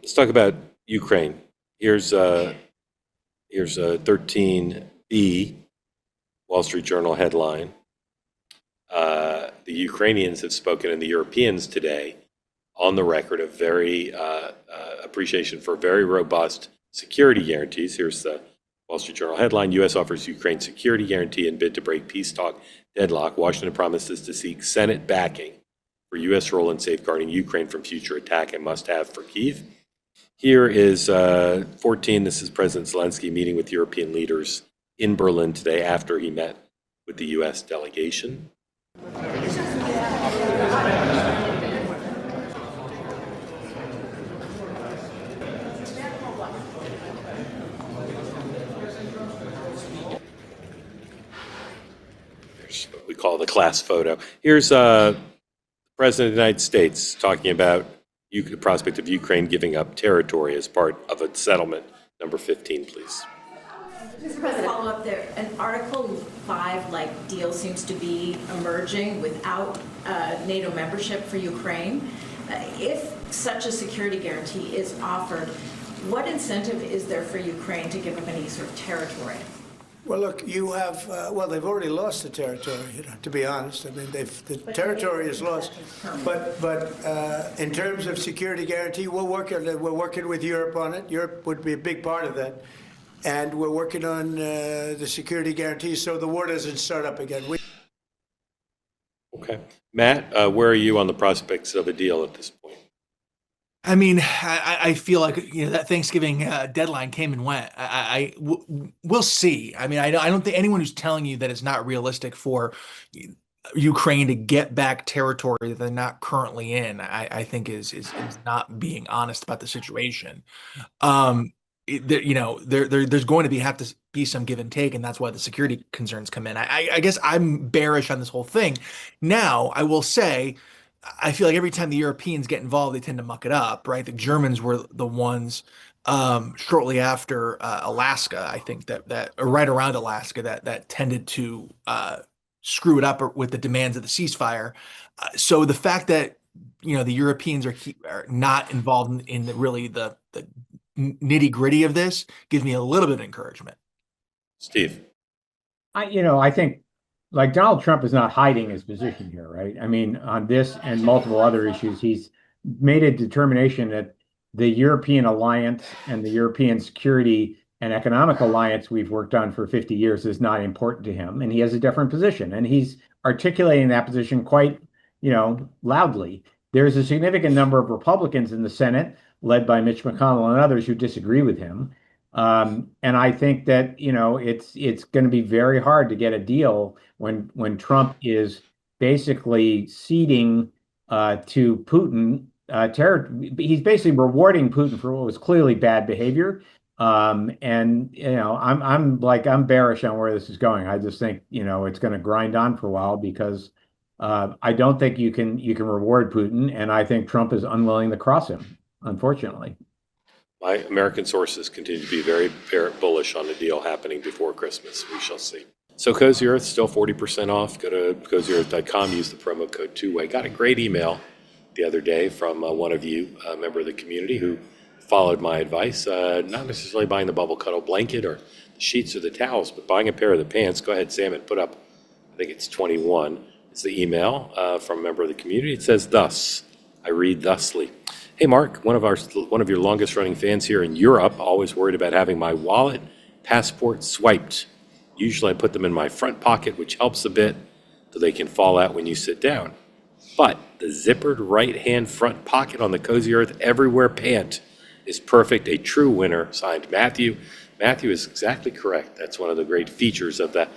Let's talk about Ukraine. Here's a 13B Wall Street Journal headline. The Ukrainians have spoken, and the Europeans today, on the record of very appreciation for very robust security guarantees. Here's the Wall Street Journal headline: U.S. offers Ukraine security guarantee in bid to break peace talk deadlock. Washington promises to seek Senate backing for U.S. role in safeguarding Ukraine from future attack, and must-have for Kyiv. Here is 14. This is President Zelensky meeting with European leaders in Berlin today after he met with the U.S. delegation. There's what we call the class photo. Here's President of the United States talking about the prospect of Ukraine giving up territory as part of a settlement. Number 15, please. Mr. President, follow up there. An Article 5-like deal seems to be emerging without NATO membership for Ukraine. If such a security guarantee is offered, what incentive is there for Ukraine to give up any sort of territory? Well, look, you have, they've already lost the territory, to be honest. I mean, the territory is lost. But in terms of security guarantee, we're working with Europe on it. Europe would be a big part of that. And we're working on the security guarantee so the war doesn't start up again. Okay. Matt, where are you on the prospects of a deal at this point? I mean, I feel like that Thanksgiving deadline came and went. We'll see. I mean, I don't think anyone who's telling you that it's not realistic for Ukraine to get back territory that they're not currently in, I think is not being honest about the situation. There's going to have to be some give and take, and that's why the security concerns come in. I guess I'm bearish on this whole thing. Now, I will say, I feel like every time the Europeans get involved, they tend to muck it up, right? The Germans were the ones shortly after Alaska, I think that or right around Alaska, that tended to screw it up with the demands of the ceasefire. So the fact that the Europeans are not involved in the nitty gritty of this gives me a little bit of encouragement. Steve, I think, like, Donald Trump is not hiding his position here, right? I mean, on this and multiple other issues, he's made a determination that the European alliance and the European security and economic alliance we've worked on for 50 years is not important to him. And he has a different position. And he's articulating that position quite, loudly. There's a significant number of Republicans in the Senate, led by Mitch McConnell and others, who disagree with him. And I think that, it's going to be very hard to get a deal when Trump is basically ceding to Putin. He's basically rewarding Putin for what was clearly bad behavior. I'm bearish on where this is going. I just think, it's going to grind on for a while because I don't think you can reward Putin. And I think Trump is unwilling to cross him, unfortunately. My American sources continue to be very, very bullish on the deal happening before Christmas. We shall see. So Cozy Earth, still 40% off. Go to cozyearth.com, use the promo code two-way. Got a great email the other day from one of you, a member of the community, who followed my advice, not necessarily buying the bubble cuddle blanket or the sheets or the towels, but buying a pair of the pants. Go ahead, Sam, and put up, I think it's 21. It's the email from a member of the community. It says thus, I read thusly. Hey, Mark, one of your longest running fans here in Europe, always worried about having my wallet, passport swiped. Usually I put them in my front pocket, which helps a bit, so they can fall out when you sit down. But the zippered right-hand front pocket on the Cozy Earth Everywhere pant is perfect. A true winner, signed Matthew. Matthew is exactly correct. That's one of the great features of the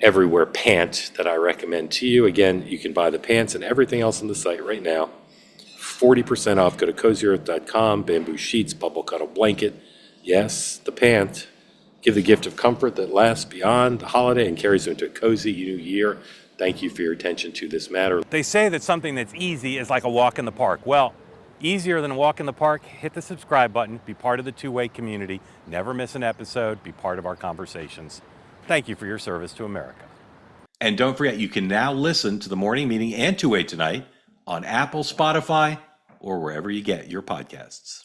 Everywhere pant that I recommend to you. Again, you can buy the pants and everything else on the site right now. 40% off. Go to cozyearth.com. Bamboo sheets, bubble cuddle blanket. Yes, the pant. Give the gift of comfort that lasts beyond the holiday and carries into a cozy new year. Thank you for your attention to this matter. They say that something that's easy is like a walk in the park. Well, easier than a walk in the park, hit the subscribe button, be part of the two-way community, never miss an episode, be part of our conversations. Thank you for your service to America. And don't forget, you can now listen to the morning meeting and two-way tonight on Apple, Spotify, or wherever you get your podcasts.